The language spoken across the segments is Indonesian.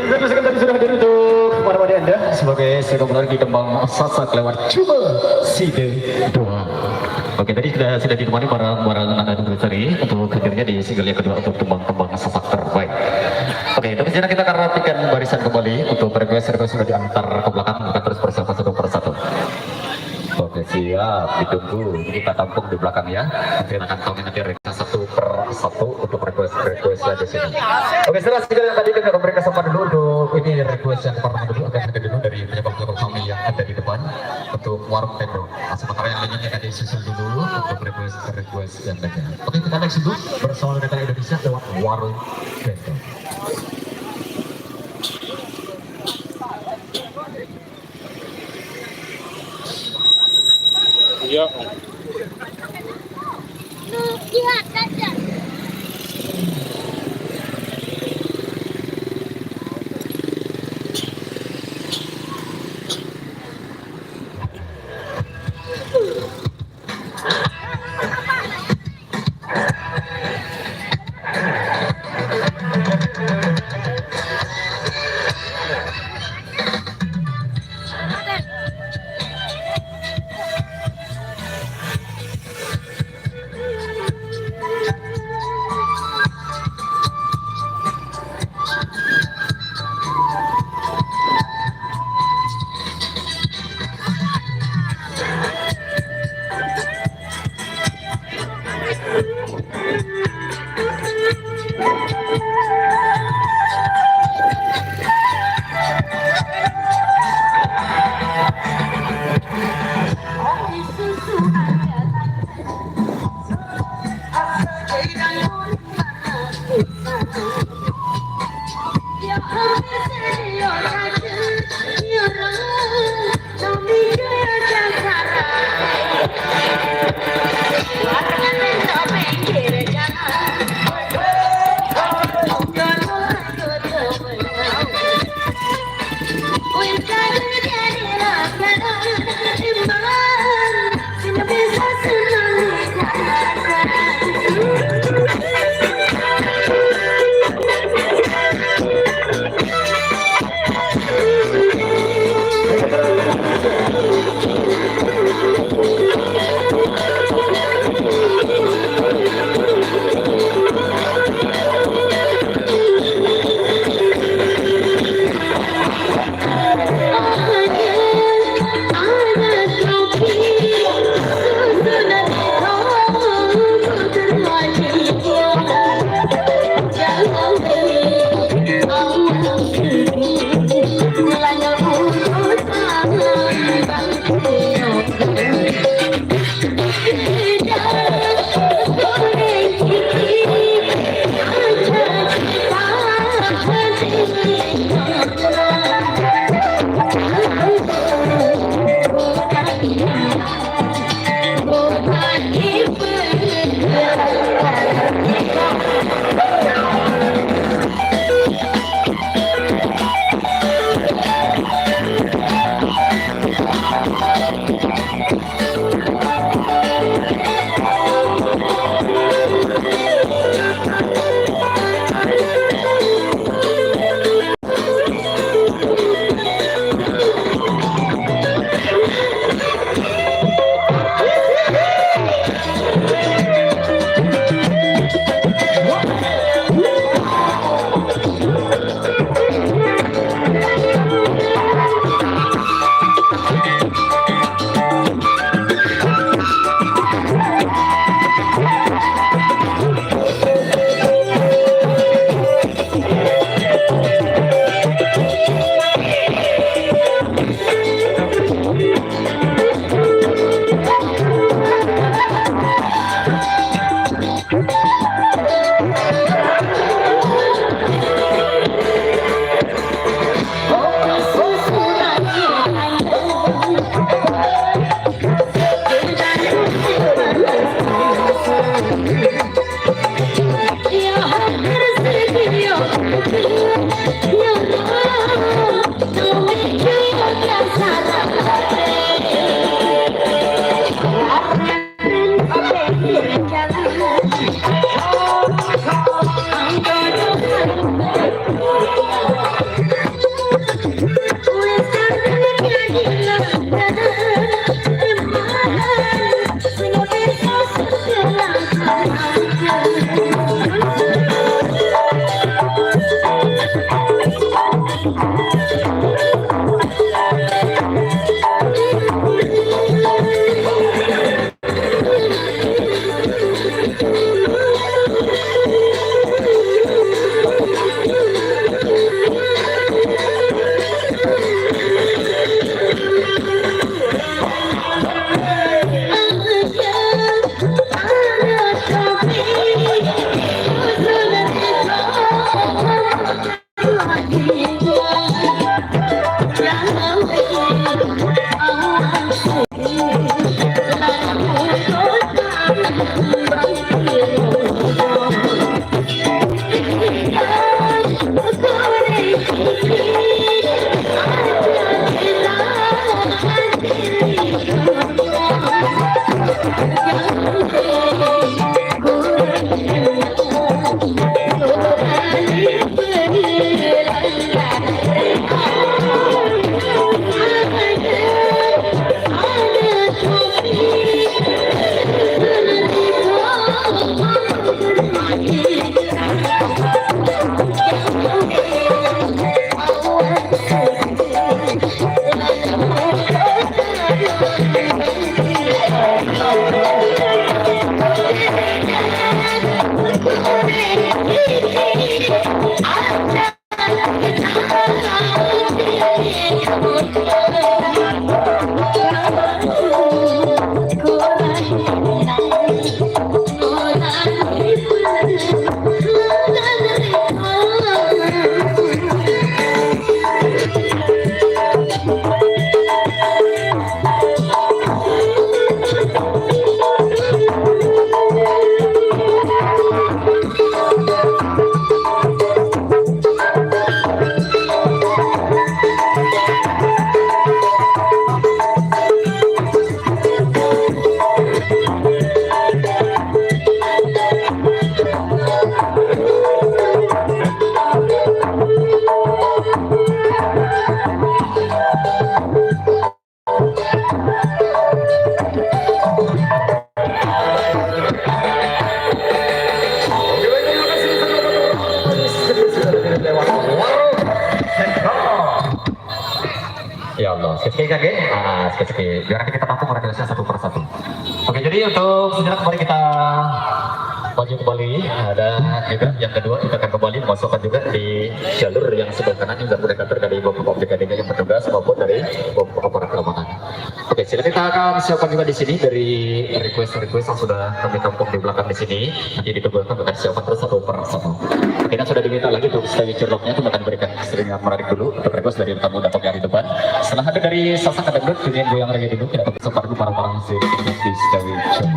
Informasikan tadi sudah hadir untuk para Anda sebagai sekumpulan di kembang sasak lewat cuma side doang. Oke, tadi sudah ditemani para anak tadi untuk hadirnya di single yang kedua untuk kembang sasak terbaik. Oke, tapi sekarang kita akan rapikan barisan kembali untuk request sudah diantar ke belakang, kita terus persiapan satu persatu. Oke, siap, ditunggu. Ini kita tampung di belakang ya. Nanti akan kami nanti reksa satu per satu untuk request di sini. Oke, setelah segala yang tadi kita berikan kesempatan dulu untuk ini request yang pertama dulu akan ada dulu dari penyebab kami yang ada di depan untuk warung tendo. Sementara yang lainnya akan disusul dulu untuk request yang lainnya. Oke, kita next dulu bersama dengan Indonesia lewat warung tendo. Iya. Lihat saja. Ya Allah, sekali lagi, sekali. Biar nanti kita tampung mereka satu persatu. Oke, jadi untuk sejenak kembali kita maju kembali. Dan juga yang kedua kita akan kembali memasukkan juga di jalur yang sebelah kanan juga berdekatan dari beberapa objek yang bertugas maupun dari beberapa aparat keamanan. Oke, silakan kita akan siapkan juga di sini dari request yang sudah kami tampung di belakang di sini. Nanti ditunggu akan siapkan terus satu persatu. Oke, dan sudah diminta lagi untuk signature lock-nya itu akan berikan seringan menarik dulu untuk request dari tamu datang dari depan. Setelah ada dari Sasak Kadangdut, dengan goyang reggae dulu, kita akan sempat dulu para musik di signature.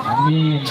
Amin.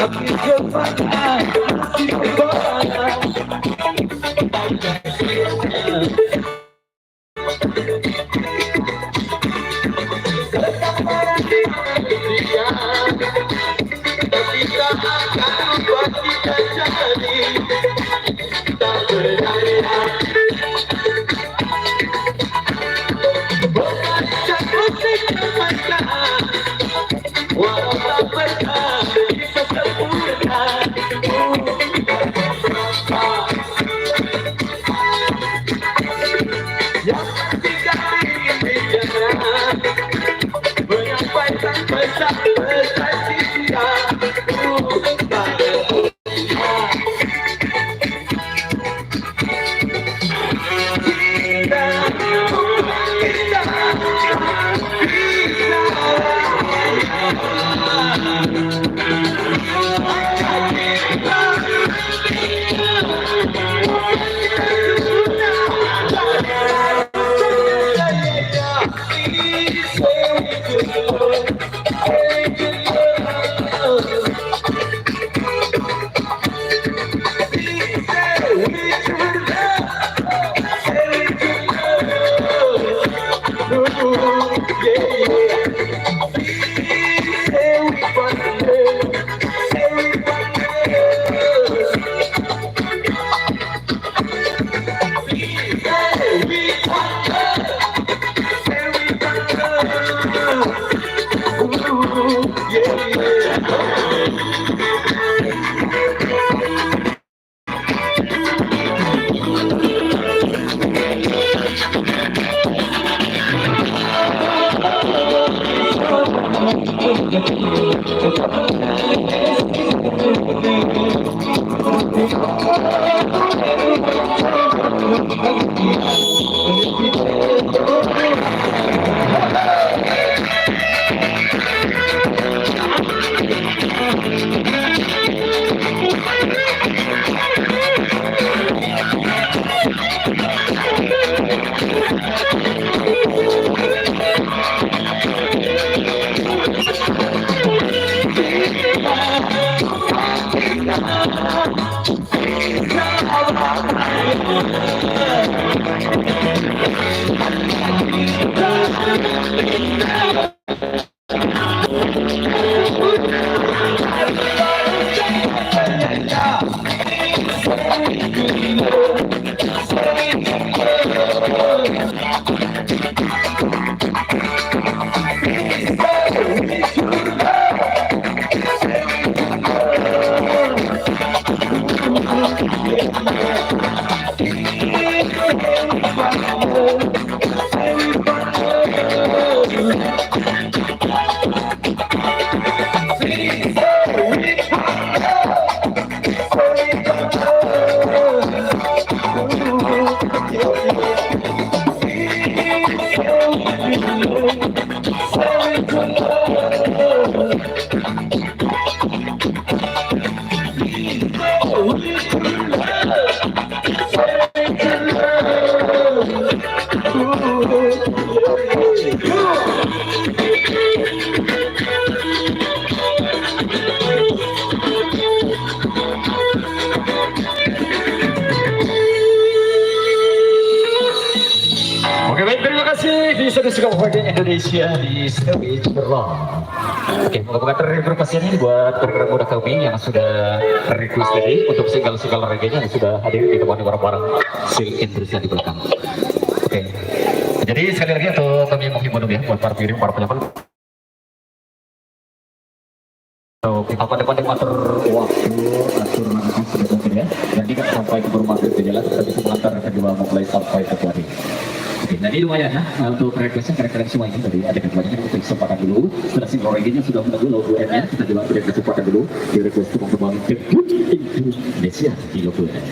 Tapi Oke, baik, terima kasih di Sedusi Kabupaten Indonesia di stage Berlong. Oke, moga-moga terrepresentasi ini buat program muda kami yang sudah request tadi untuk single-single reggae-nya yang sudah hadir di tempat bareng-bareng Silk Indonesia di belakang. Oke, jadi sekali lagi untuk kami menghimbau ya buat para piring, para penyambal. Kita pada mater waktu atur nanti sudah mungkin ya, dan jika sampai ke rumah itu jelas kita bisa mengantar kedua mempelai sampai ke hari. Oke, nah ini lumayan ya untuk requestnya kira-kira semua ini tadi ada kebanyakan kita kesempatan dulu. Setelah single reggae-nya sudah menunggu logo M-nya, kita juga beri kesempatan dulu di request teman-teman debut Indonesia di logo M.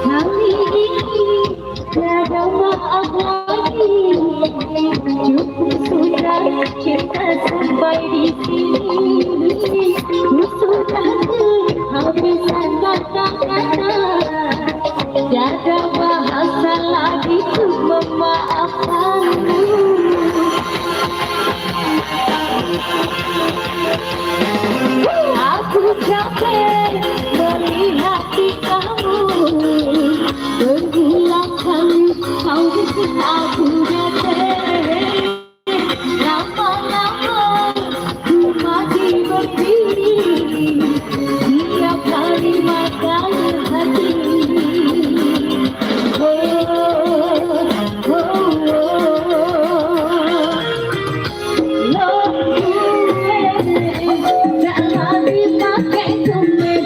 Kali ini tiada maaf lagi, cukup sudah cinta sampai di sini. Sudah kehabisan kata-kata, tiada bahasa lagi untuk memaafkanmu. Aku capek melihat kamu berulang kali kau bikin aku getir. Lama-lama ku mati berdiri tiap kali makan hati. Jangan dipakai tumit.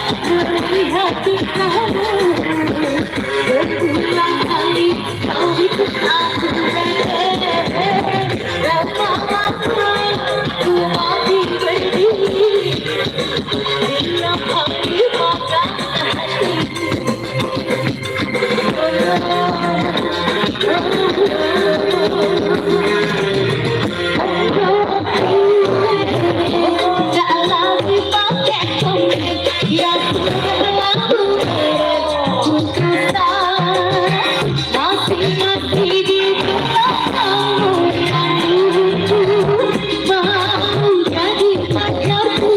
dari hati kamu. Berulang kali kau ikut aku lama-lama ku mati berdiri. Tiap hari makan hati. Tak lagi pakai topeng yang terlalu berat untuk masih di belakangmu yang dulu mau jadi pacarku.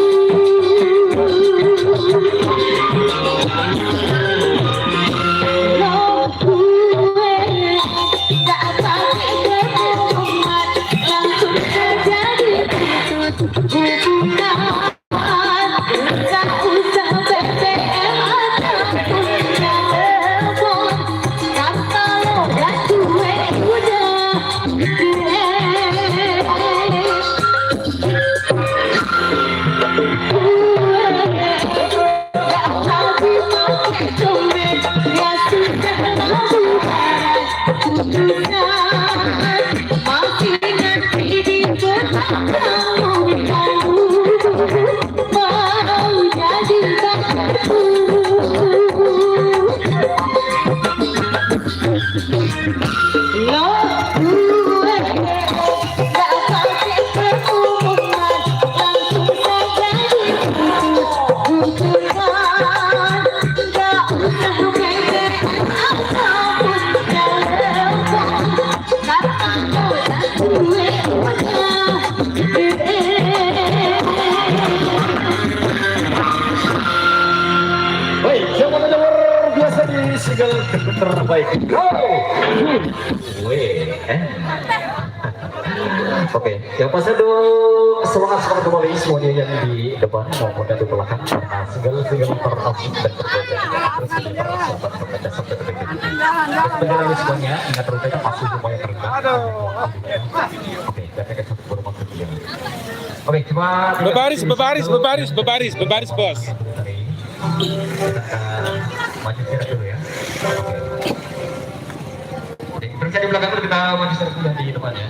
Baik, yang mana luar biasa di single terbaik. Oke, yang pasti dulu semangat kembali semuanya yang di depan maupun yang di belakang karena single terupdate dan terbaik terus di persiapan terbaik sampai terbaik. Sebenarnya semuanya ingat terbaik pasti semuanya terbaik. Oke, kita akan satu beberapa video. Oke, cuma Bebaris, bos. kita maju secara dulu ya. Oke, berarti di belakang dulu kita maju secara dulu di depan ya.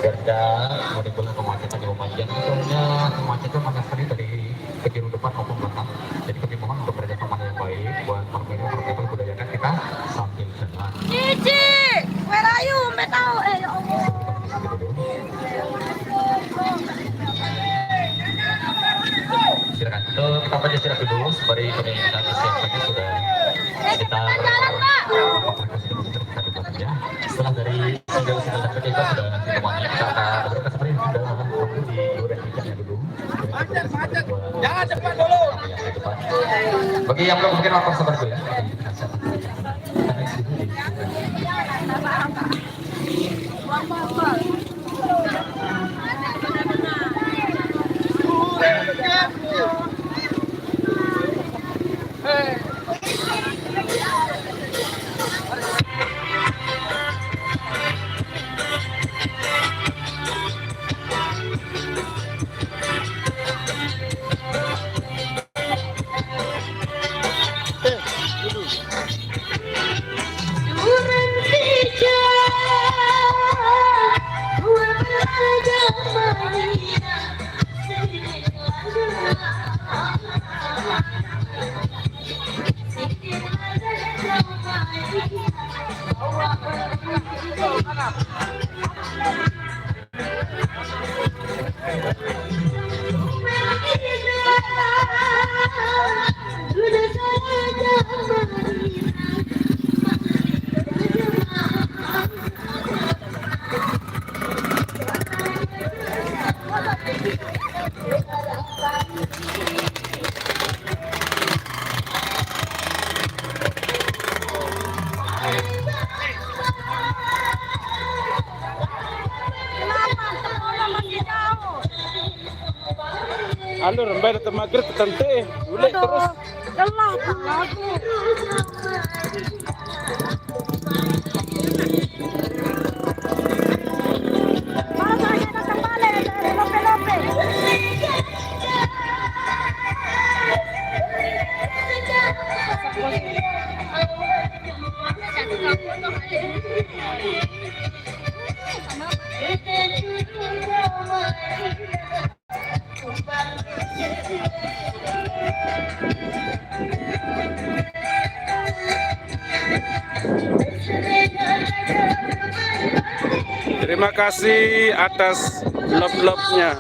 Biar tidak menimbulkan kemacetan yang panjang. Soalnya kemacetan banyak sekali dari penjuru depan maupun belakang. Jadi kami mohon untuk kerjasama yang baik buat permainan budayakan kita sambil jalan. Cici, where are you? Mbak tahu ya Allah. Silakan kita baca istirahat dulu sembari kami siapkan sudah sekitar 4 ya. Setelah dari single kita sudah ditemani kita akan berangkat seperti sudah di duren weekendnya dulu. Jangan depan dulu. Bagi yang belum mungkin lapor sabar dulu ya. Anu rembai datang maghrib tante, boleh terus. Jelas aku. Kalau saya datang balik dari lope-lope. Terima kasih atas love-love-nya.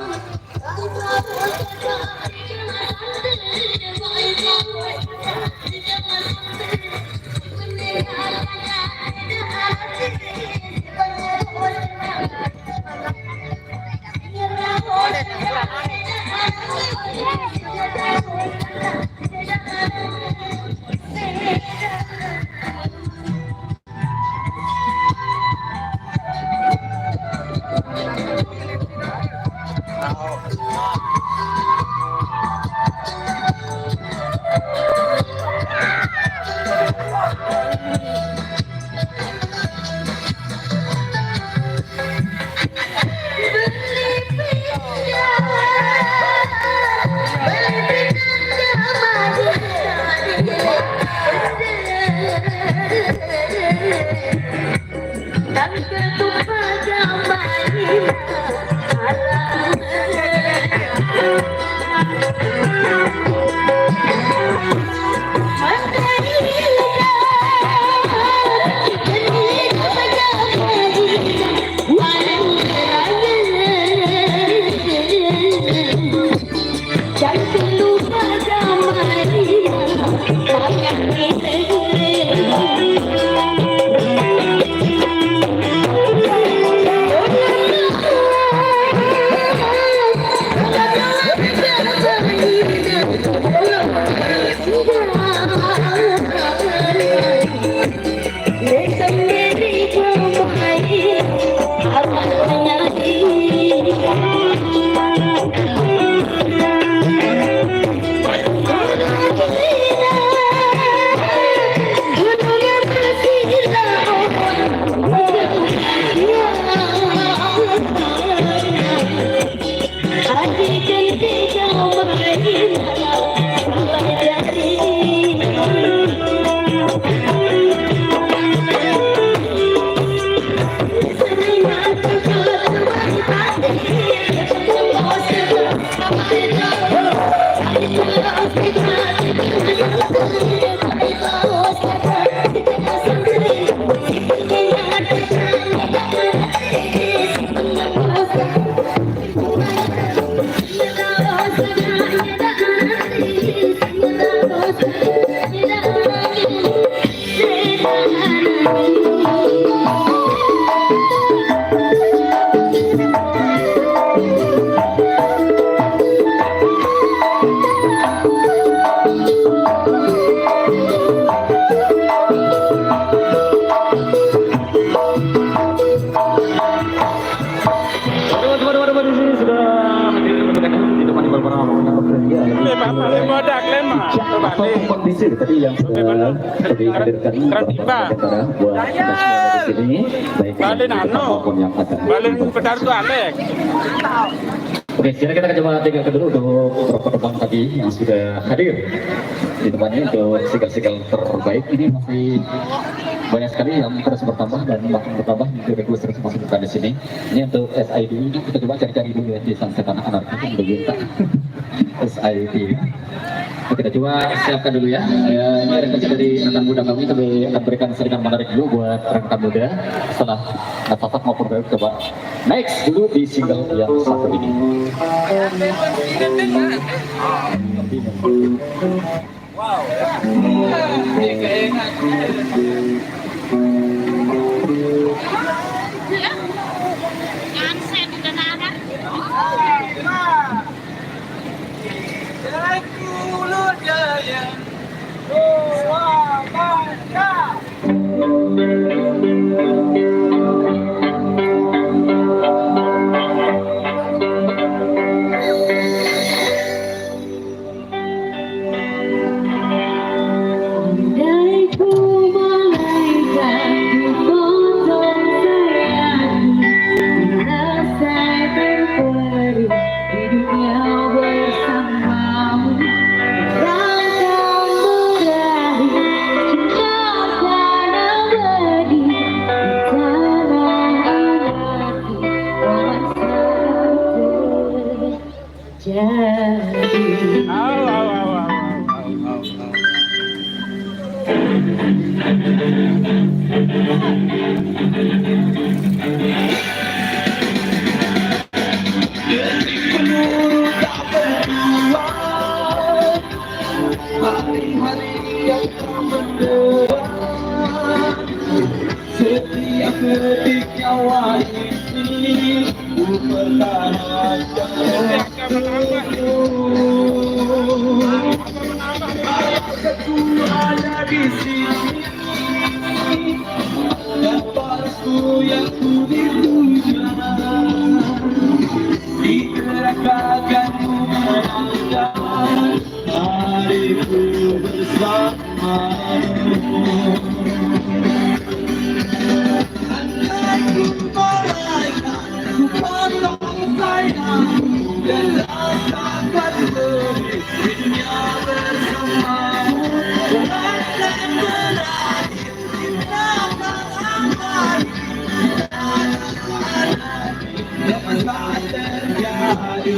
Kondisi tadi yang sudah dihadirkan buat di sini, baik maupun yang ada. Balen pedar tuh Alek. Oke, sekarang kita coba tinggalkan dulu untuk penumpang tadi yang sudah hadir di tempatnya untuk sikal-sikal terbaik. Ini masih banyak sekali yang terus bertambah dan makin bertambah untuk request terus masuk di sini. Ini untuk SID, kita coba cari-cari dulu ya di Sunset Tanah Anarki untuk minta SID. Kita coba siapkan dulu ya. Ini request dari rekan muda kami akan berikan seringan menarik dulu buat rekan muda. Setelah Nafasat maupun Bayu coba next dulu di single yang satu ini. Wow. Rangka berakhir, cinta karena berdiri. hari-hari yang menderang. Setiap detik nyawa ini ku pertahankan aku ada di sini dan palsu yang ku dipuja digerakkan ku menangkan hariku bersamamu. Ku potong sayang dan rasakan lebih dunia bersamamu. Akan berakhir cinta tak dapat terjadi.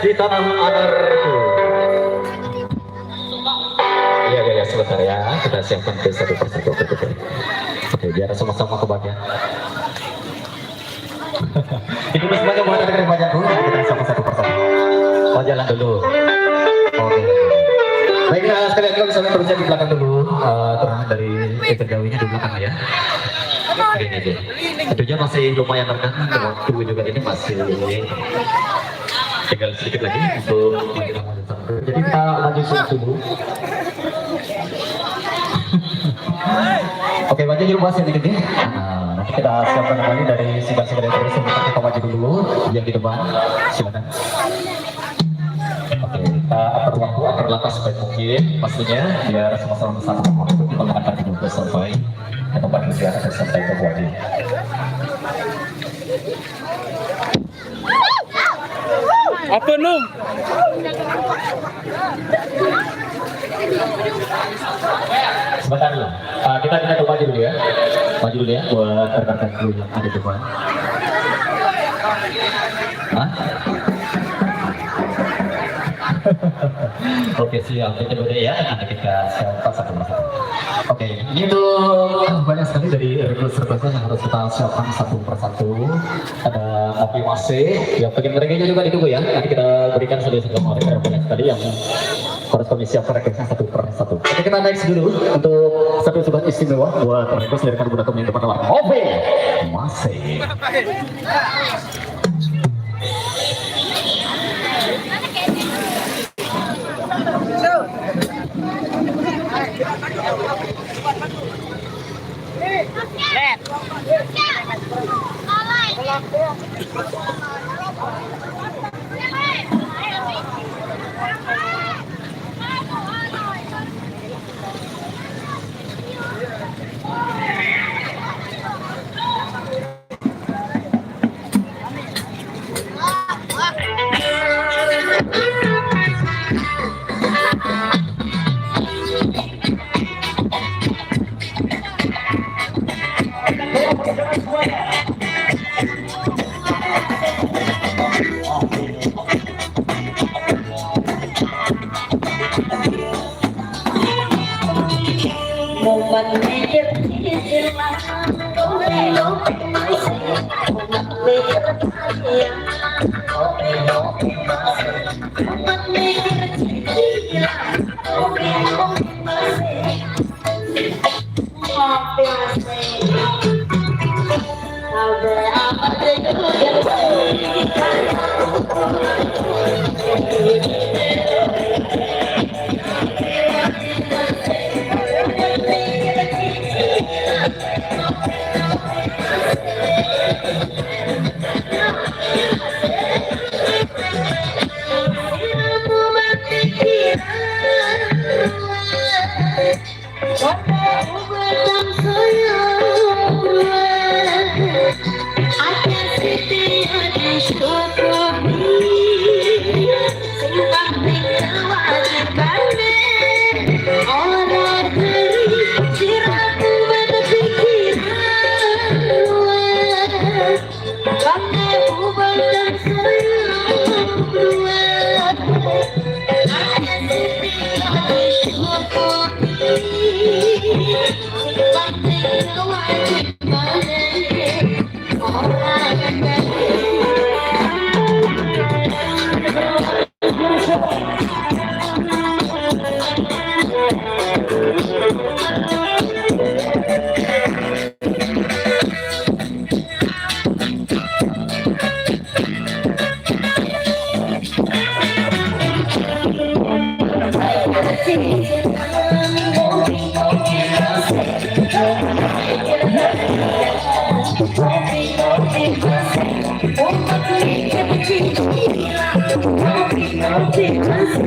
Di tanah adarku. Ya, sebentar ya, kita siapkan satu persatu. Oke, biar sama-sama kebagian. Itu semuanya buat ada yang banyak dulu. Kita sapa satu persatu. Oh jalan dulu. Oke. Baik, sekalian kalau misalnya berusaha di belakang dulu, terang dari gawinya di belakang ya. Oke, aja. Tentunya masih lumayan rekan, waktu juga ini masih tinggal sedikit lagi untuk menjelang sampai. Jadi kita lanjut dulu. Oke, maju dulu mas yang ini. Nanti kita siapkan kembali dari simbol-simbol yang terus kita maju dulu yang di depan. Silakan. Oke, kita atur waktu, atur langkah sebaik mungkin pastinya biar sama-sama bersama waktu kita mengantar dulu sampai ke tempat tujuan dan sampai ke Bali. Apa num? Sebentar dulu. Kita coba maju dulu ya. Maju dulu ya buat rekan-rekan dulu yang ada di depan. Hah? Oke siap, kita coba ya. Nanti kita siapkan satu persatu. Oke, ini tuh banyak sekali dari rekrut-rekrutnya yang harus kita siapkan satu persatu. Ada kopi wase, yang bagian mereka juga ditunggu ya. Nanti kita berikan satu-satu mereka banyak sekali yang harus kami siapkan rekrutnya satu persatu. Oke, kita next dulu untuk satu sobat istimewa buat rekrut dari rekan budak kami yang depan warna kopi wase. I guess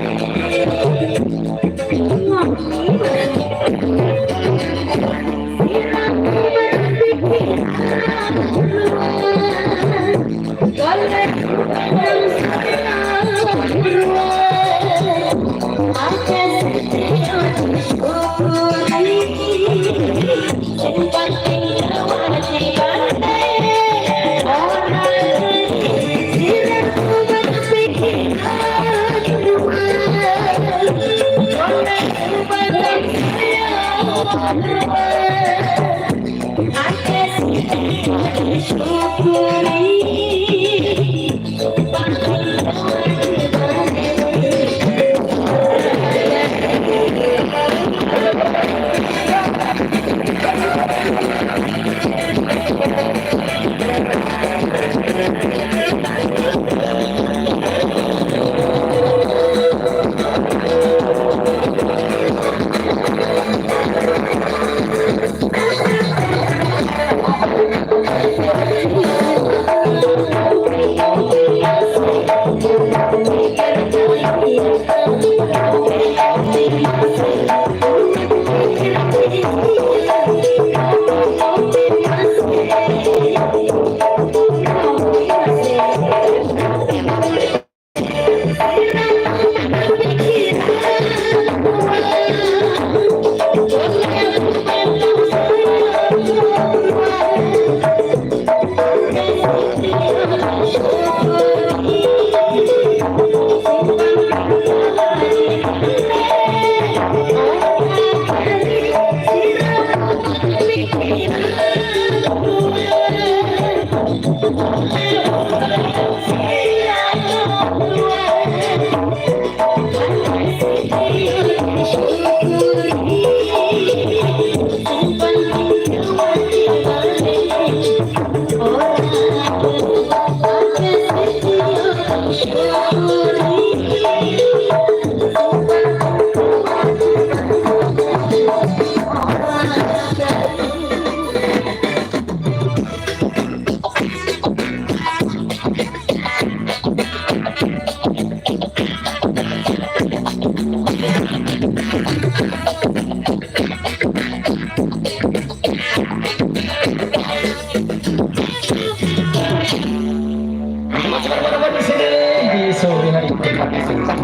Teman-teman di sini di sore hari kita disengsang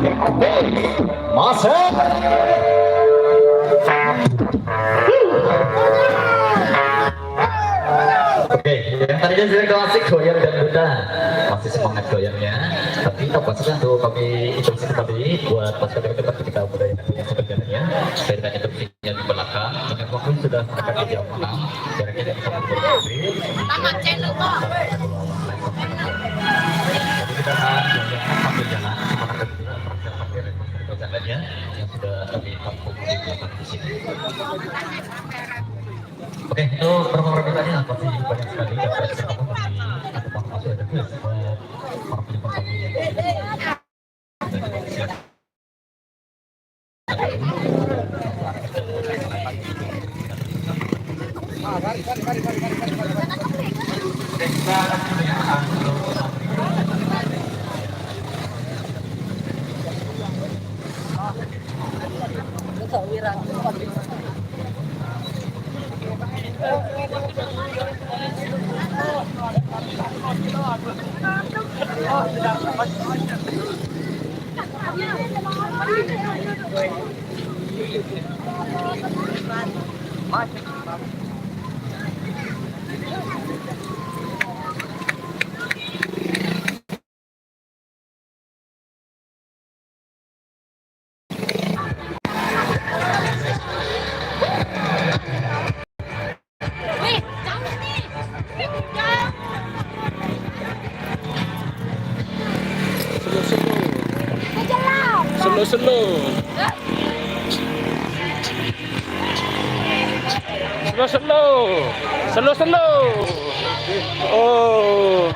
masa. Oke, yang tadinya sudah klasik goyang dan duda masih semangat goyangnya. Tapi apa saja tuh kami instruksi tadi buat pasukan yang dekat ketika budaya yang sebenarnya. Saya dengan instruksinya di belakang. Dengan waktu sudah mendekati jam 6. Jaraknya dari satu berdiri. Tamat channel kok. Kita akan sambil jalan semangat kedua persiapan dari perjalanannya yang sudah kami tampung di belakang di sini. Oke, itu performanya pasti banyak sekali dan saya silakan di atau masuk ada ke para penyumbang kami yang Slow. Oh.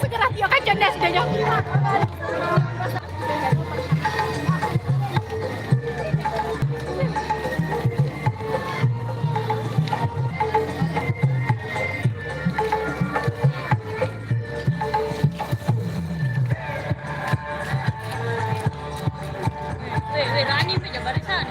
Segera dia kan jelas dia. Rani punya barisan.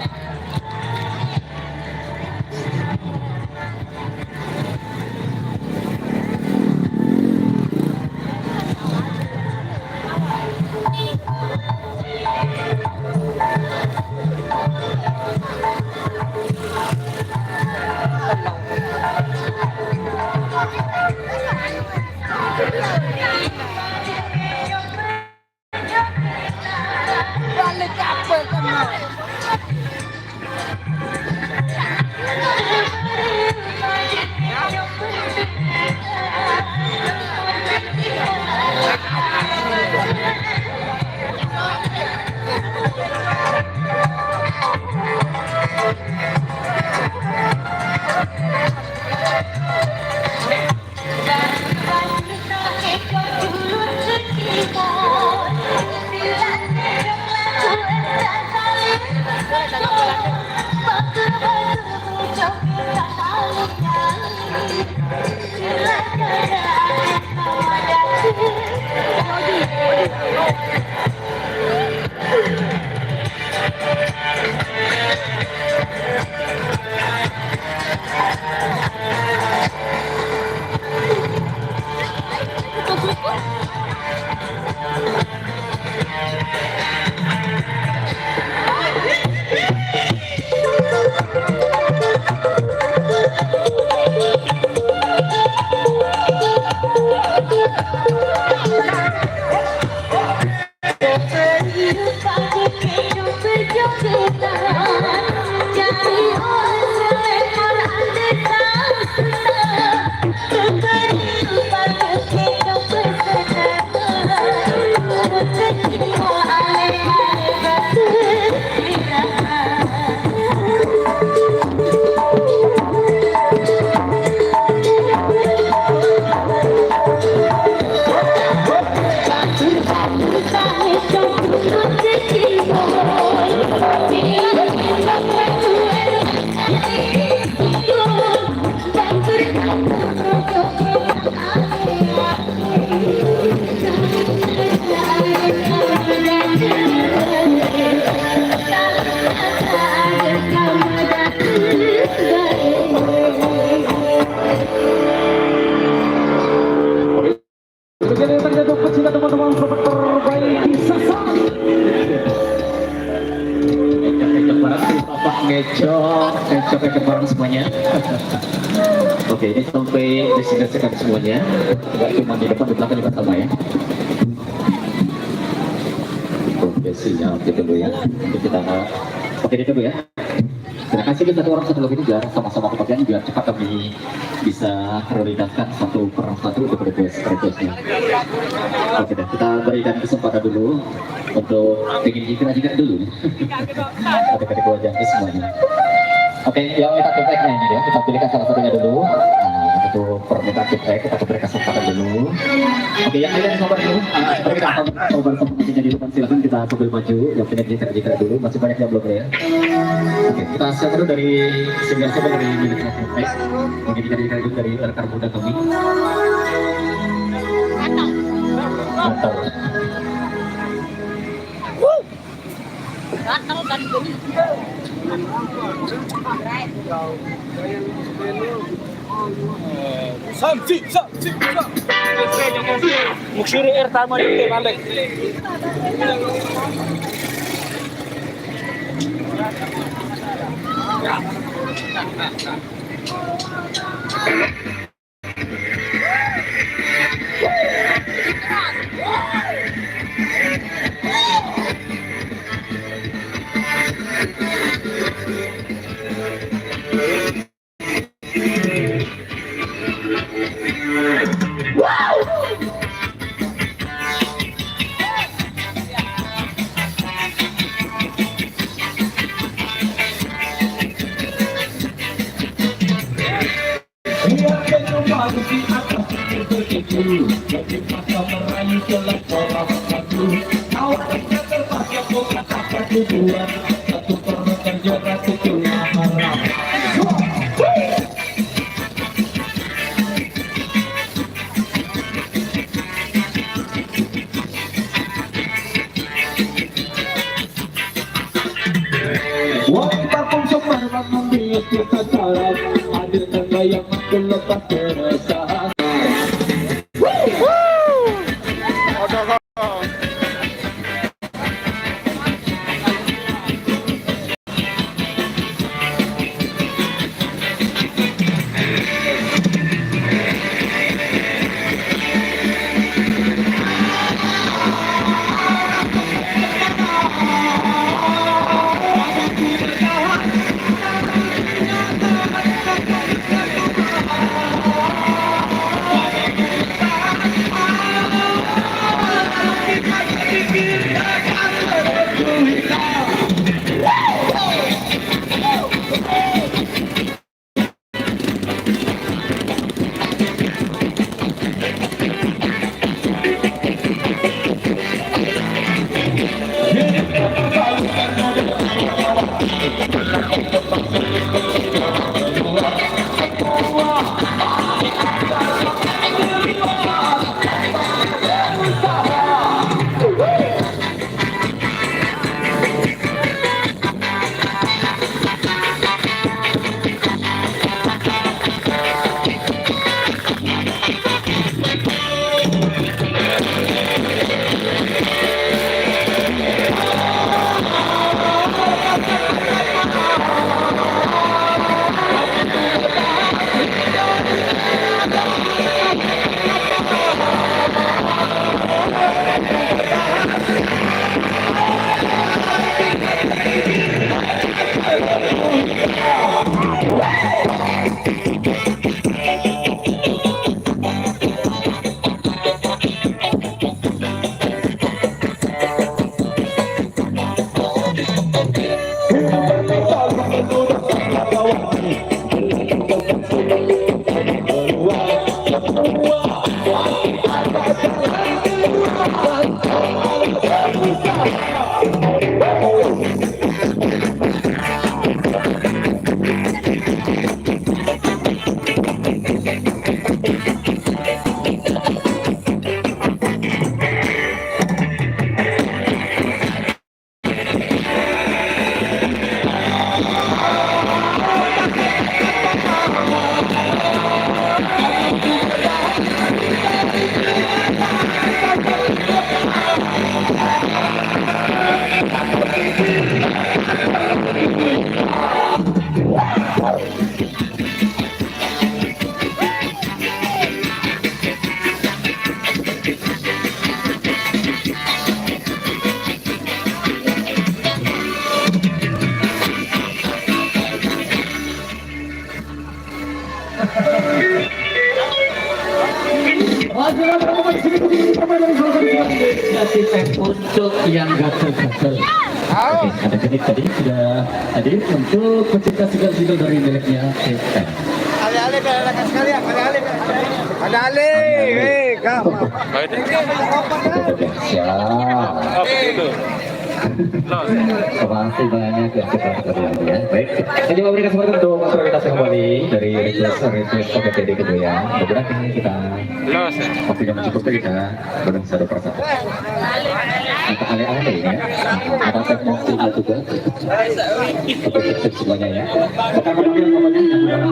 Begini terjadi pecinta teman-teman terbaik di Sasa. Ngecok bareng tuh, Bapak ngecok bareng semuanya. Oke, ini sampai destinasikan semuanya. Enggak cuma di depan, di belakang juga sama ya. Oke, sinyal kita dulu ya. Kita oke itu dulu ya. Terima kasih kita satu orang satu lagi juga sama-sama kebagian biar cepat kami bisa prioritaskan satu per satu untuk requestnya. Oke deh, kita berikan kesempatan dulu untuk ingin jinak dulu. Oke, kita wajah ke semuanya. Oke, yang minta feedbacknya ini ya, kita pilihkan salah satunya dulu. Nah, untuk permintaan feedback kita berikan kesempatan dulu. Oke, yang lain sabar dulu. Seperti kita akan coba kompetisinya di depan, silakan kita ambil maju. Yang punya jinak dulu, masih banyak yang belum ya. Oke, kita siap dulu dari single dari milik feedback. Mungkin jinak dulu dari rekan muda kami. Mantap. Samsi. Muksiri air tama itu balik. kita salah, ada tangga yang mampu lepas keresahan. Untuk yang gatel-gatel. Oke, ada genit tadi sudah hadir untuk pecinta sigal-sigal dari miliknya Captain. Ale-ale kalian sekalian, ale-ale. Ale-ale, kamu. Siap. Apa itu? Terima kasih banyak yang sudah terlihat ya. Baik, jadi memberikan kesempatan untuk prioritas kembali dari request OPTD kedua ya. Mudah-mudahan kita waktunya mencukupi kita belum satu persatu. Untuk ale-ale ya, ada segmen sinyal juga. Untuk sukses semuanya ya. Kita menunggu pokoknya yang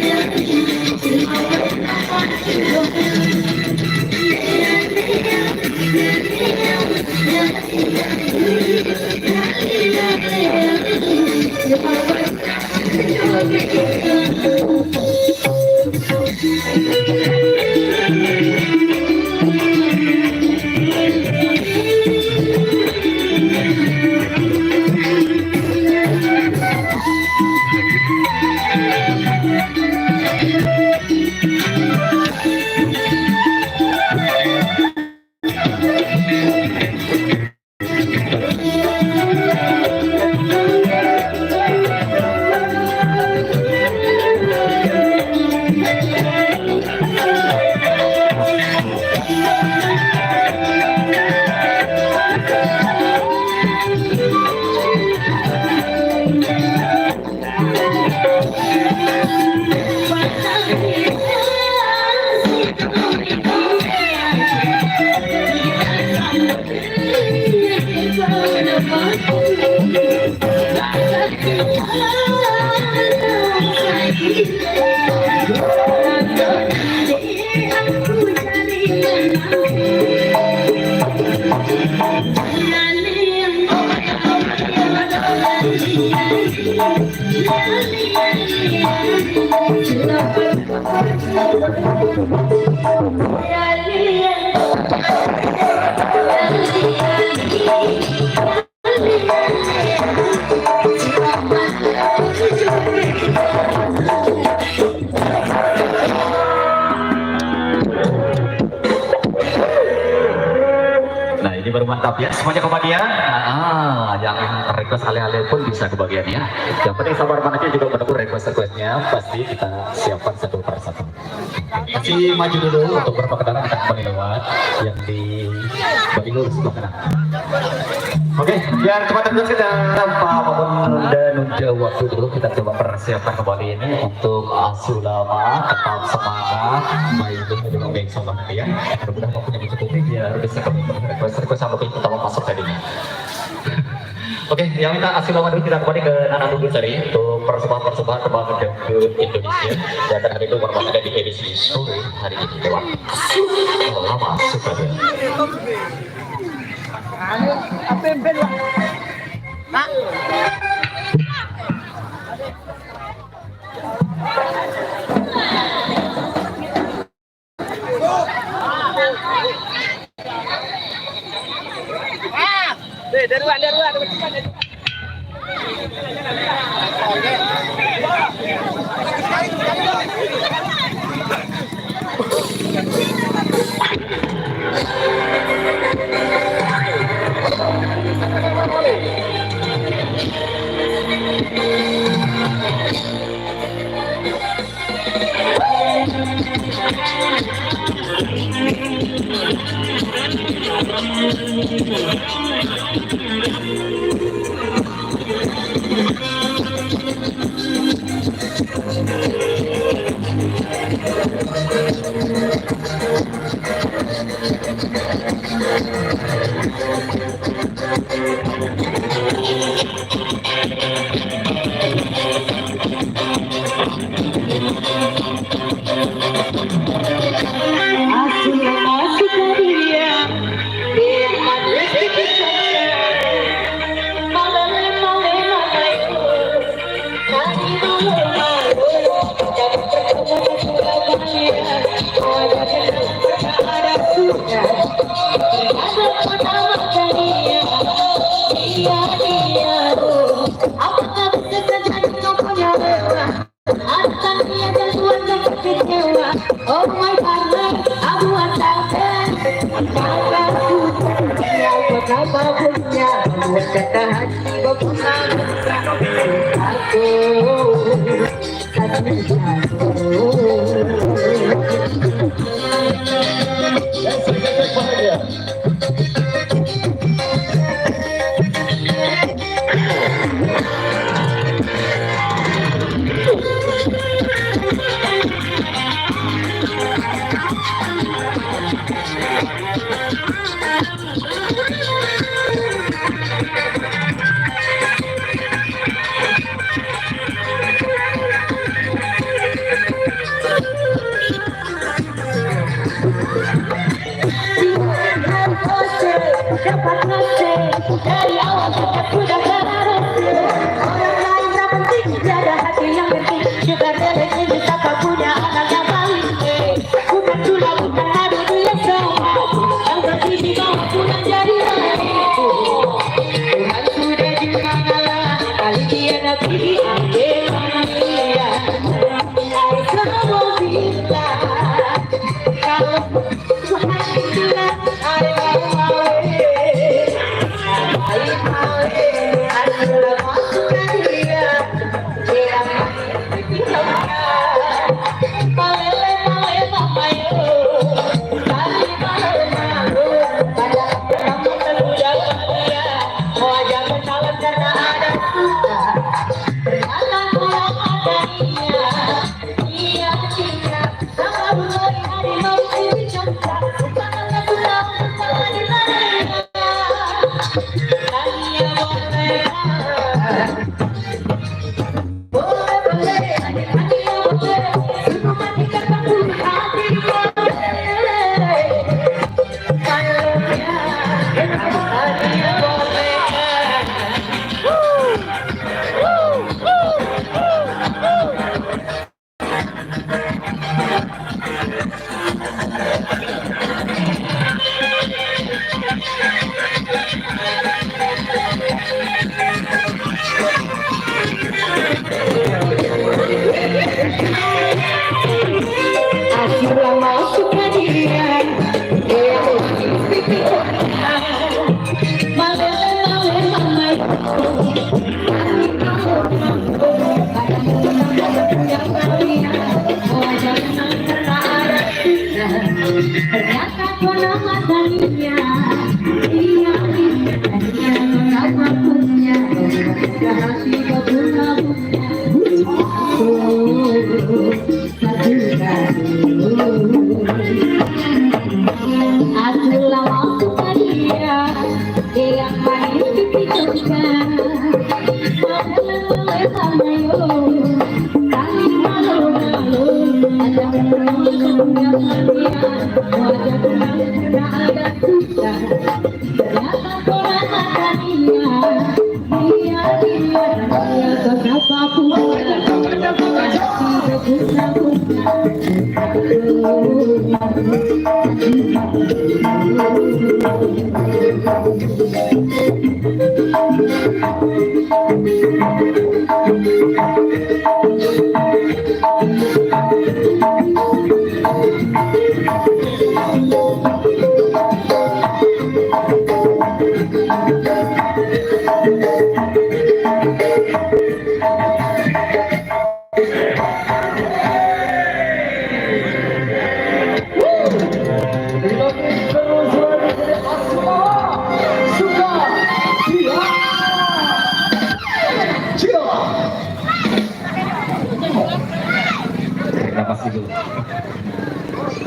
Yeah. Nah ini baru mantap ya, semuanya kebagian. Yang request alih-alih pun bisa kebagian ya. Yang penting sabar manaknya juga menunggu request-requestnya, pasti kita siapkan satu per satu. Masih maju dulu untuk beberapa kendaraan akan kembali lewat yang di bagian lurus sebelah kanan. Oke, biar cepat terus kita tanpa menunda waktu dulu, kita coba persiapkan kembali ini untuk Asulama. Tetap semangat, baik itu dengan baik sama ya. Mudah-mudahan waktunya mencukupi biar bisa kami request yang lebih pertama masuk tadinya. Oke, yang minta Asulama dulu kita kembali ke Nana Nugusari untuk persembahan kebanggaan dangdut Indonesia. Dan hari itu merupakan ada di edisi sore hari ini lewat Asulama Sukabumi. Apa yang bel? Pak. Dari luar. Oh my God, aku akan betapa punya kata hati berpulang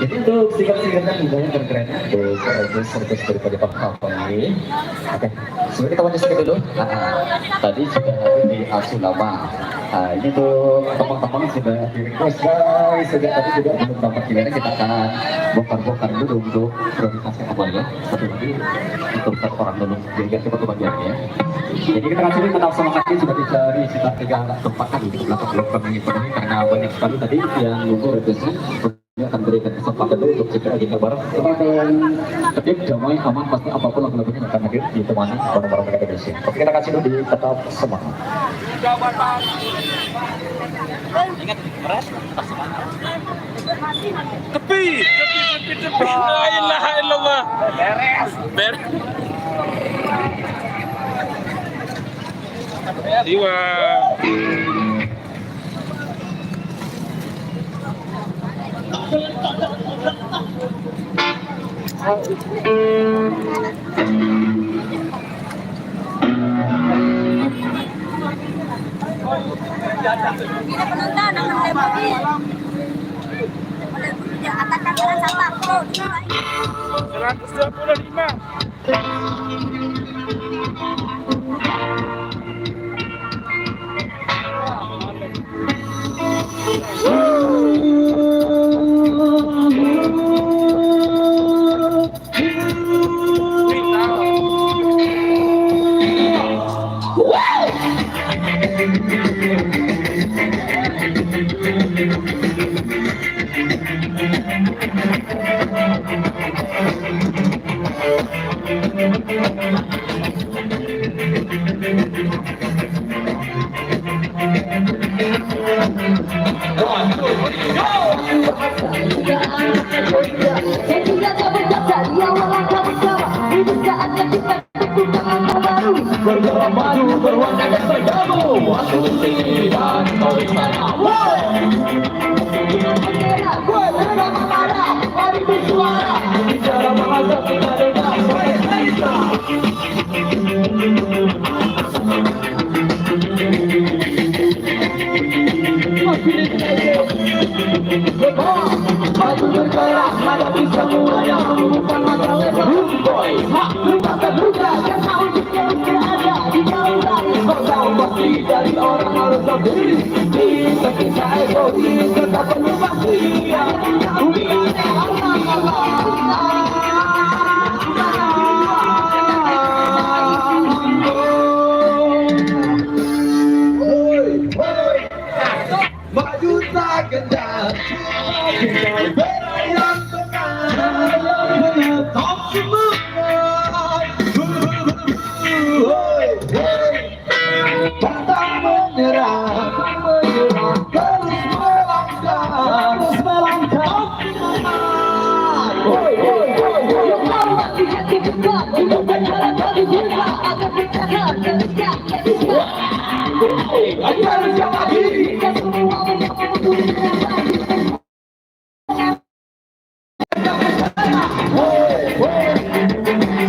Jadi untuk singkat-singkatnya misalnya keren-keren untuk service daripada Pak Kapal ini. Oke, sebenarnya kita lanjut sedikit dulu. Tadi sudah hadir di Asulama. Ini tuh teman-teman sudah di request guys. Sejak tadi juga belum dapat giliran, kita akan bongkar-bongkar dulu untuk prioritasnya kembali. Satu lagi untuk satu orang dulu, biar cepat kebagiannya. Jadi kita kasih kenal sama kaki sudah dicari sekitar 3 tempat kan di belakang blok kami penuhi karena banyak sekali tadi yang nunggu requestnya. Ini akan berikan kesempatan dulu untuk segera kita bareng dan tertib damai aman pasti apapun lagu-lagunya akan hadir ditemani bareng-bareng mereka di sini. Oke, kita kasih dulu di tetap semangat. Ingat beras tetap semangat. Tepi. La ilaha illallah. Beres. Diwa. Tidak penonton akan lewati. Katakan dengan salah. 125. Maju bergerak hadapi semuanya, bukan masalah boy. Lupa terduga karena untuknya ada di jauh dari kota. Pasti dari orang harus berdiri di sekitar egois, tetap penuh pasti. Maju tak gentar, tinggal bela yang benar, menetap semangat. Pantang menyerah, terus melangkah. Di hati kita, untuk berharap bagi kita agar bicara dan tidak. Ajar jangan diri. Kita semua menyambut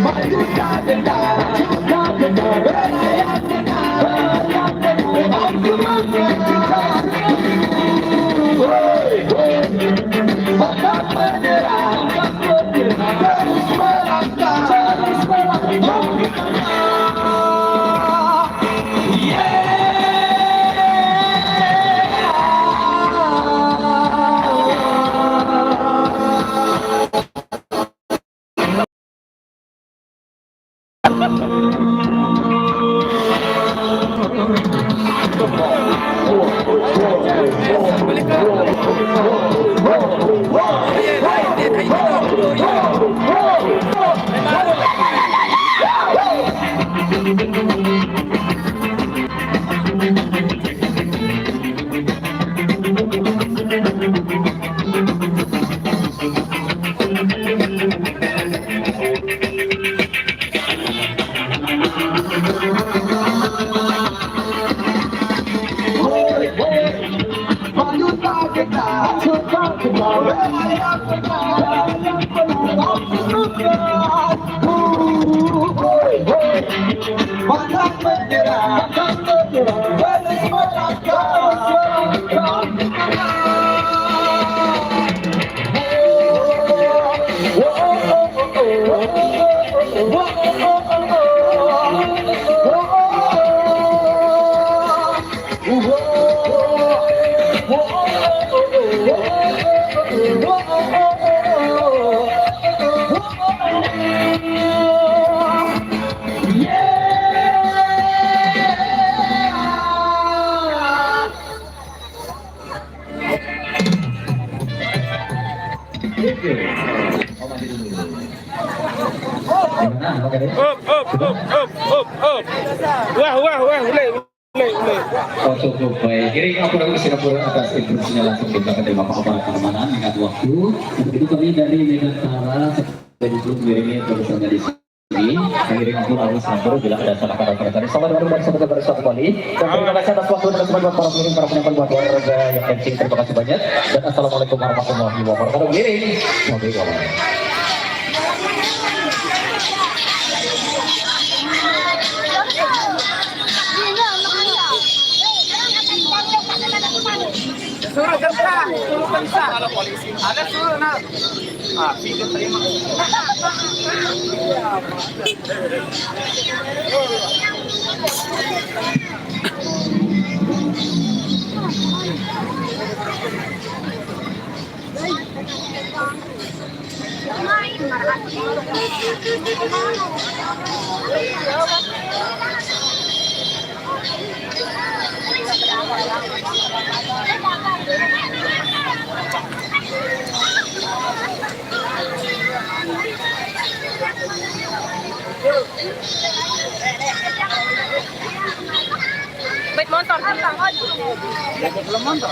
Maju tak gentar, bela yang benar, menetap semangat. Pantang menyerah, terus melangkah. Maju tak gentar, bela yang benar, menetap semangat. Pantang menyerah, terus Wah, ulai. Oh, cukup baik. Ini aku dari Singapura atas instruksinya langsung kita terima aparat keamanan dengan waktu. Untuk itu kami dari Megantara dari grup Wiringi bersama di sini. Kami pun harus sabar bila ada salah kata tadi. Selamat berjumpa bersama bersama kembali. Dan terima kasih atas waktu dan kesempatan buat para pengirim, para penonton, buat warga yang kencing. Terima kasih banyak. Dan assalamualaikum warahmatullahi wabarakatuh. Wiring. Sampai jumpa. Suruh periksa. Kalau polisi ada suruh nak. Video terima. Baik motor. Belum motor.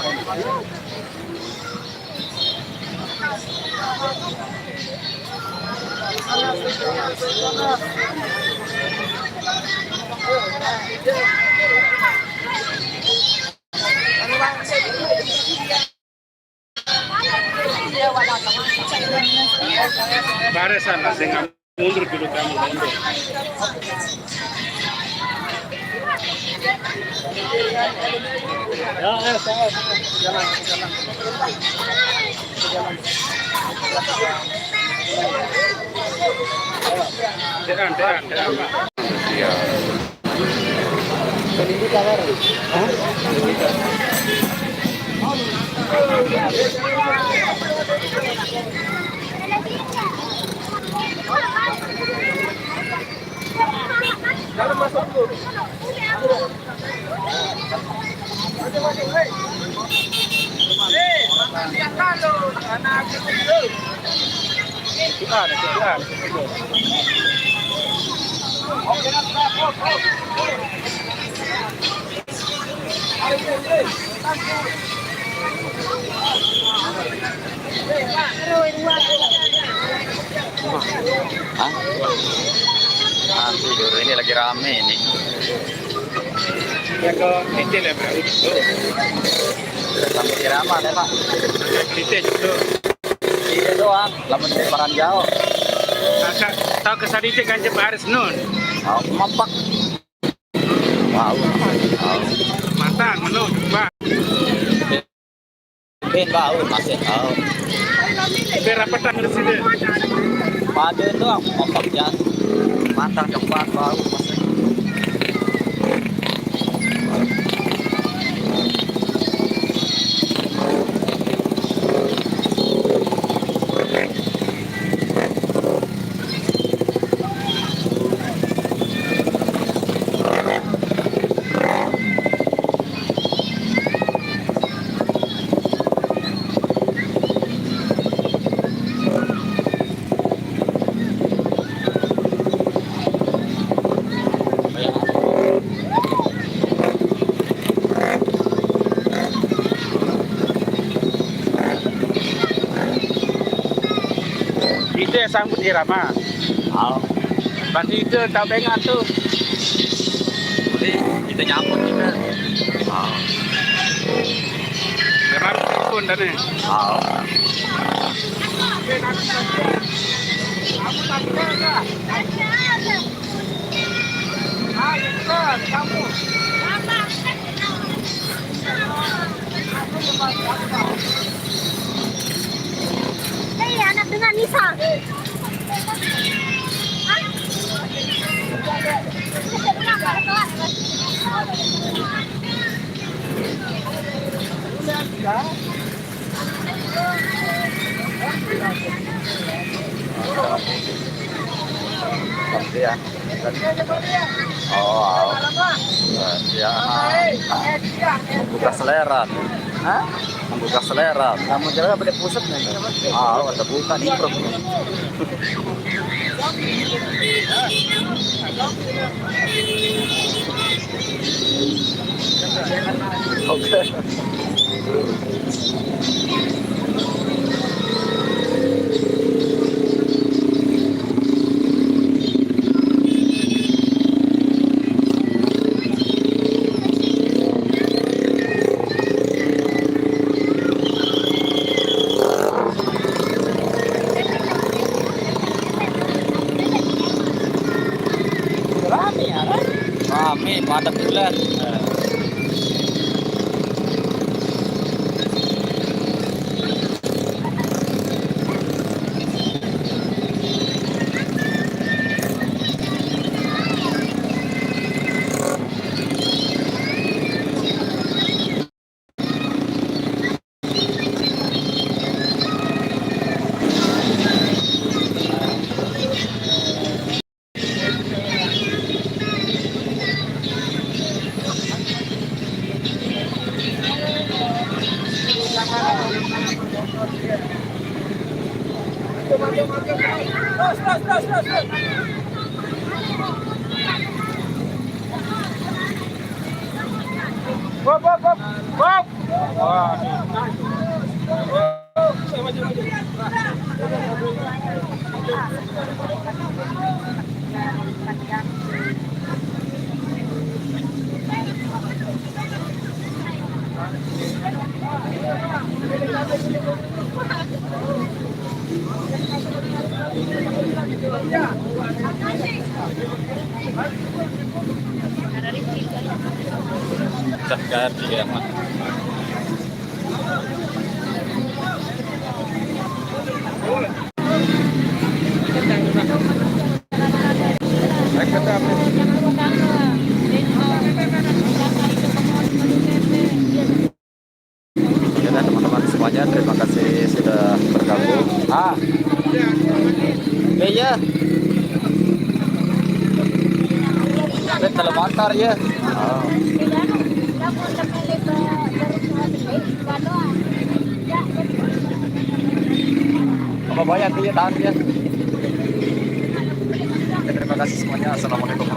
Barisan lah, saya mundur dulu kamu mundur. Ya, jalan. Tidur ini lagi rame ini. Ya ke titik lah, Bro. Sampai kiraman ya Pak. Titik itu. Iya doang. Lamun separan jauh. Tahu ke saditik kan cepat harus nun. Oh, mampak. Wow. Matang menun, Pak. Ben bau masih tahu. Berapa tahun di sini? Pade doang mampak ya. Matang coklat bau masih. Itu yang sambut irama. Oh, Berarti itu tahu pengat tuh. jadi kita nyambut kita. Oh, Memang pun tadi. oh. Hei, anak dengan Nisa. Pasti ya. Oh, ya. Membuka selera. Hah? Membuka selera. Kamu jalan pada pusat nih. Ah, ada buka nih, Bro. Oke. Rame ya, rame, padat bulan. Cakar dia mah. Ya dan teman-teman semuanya, terima kasih sudah bergabung. Iya. Telemotor ya. Apa bayar dia tahan ya. Terima kasih semuanya. Assalamualaikum.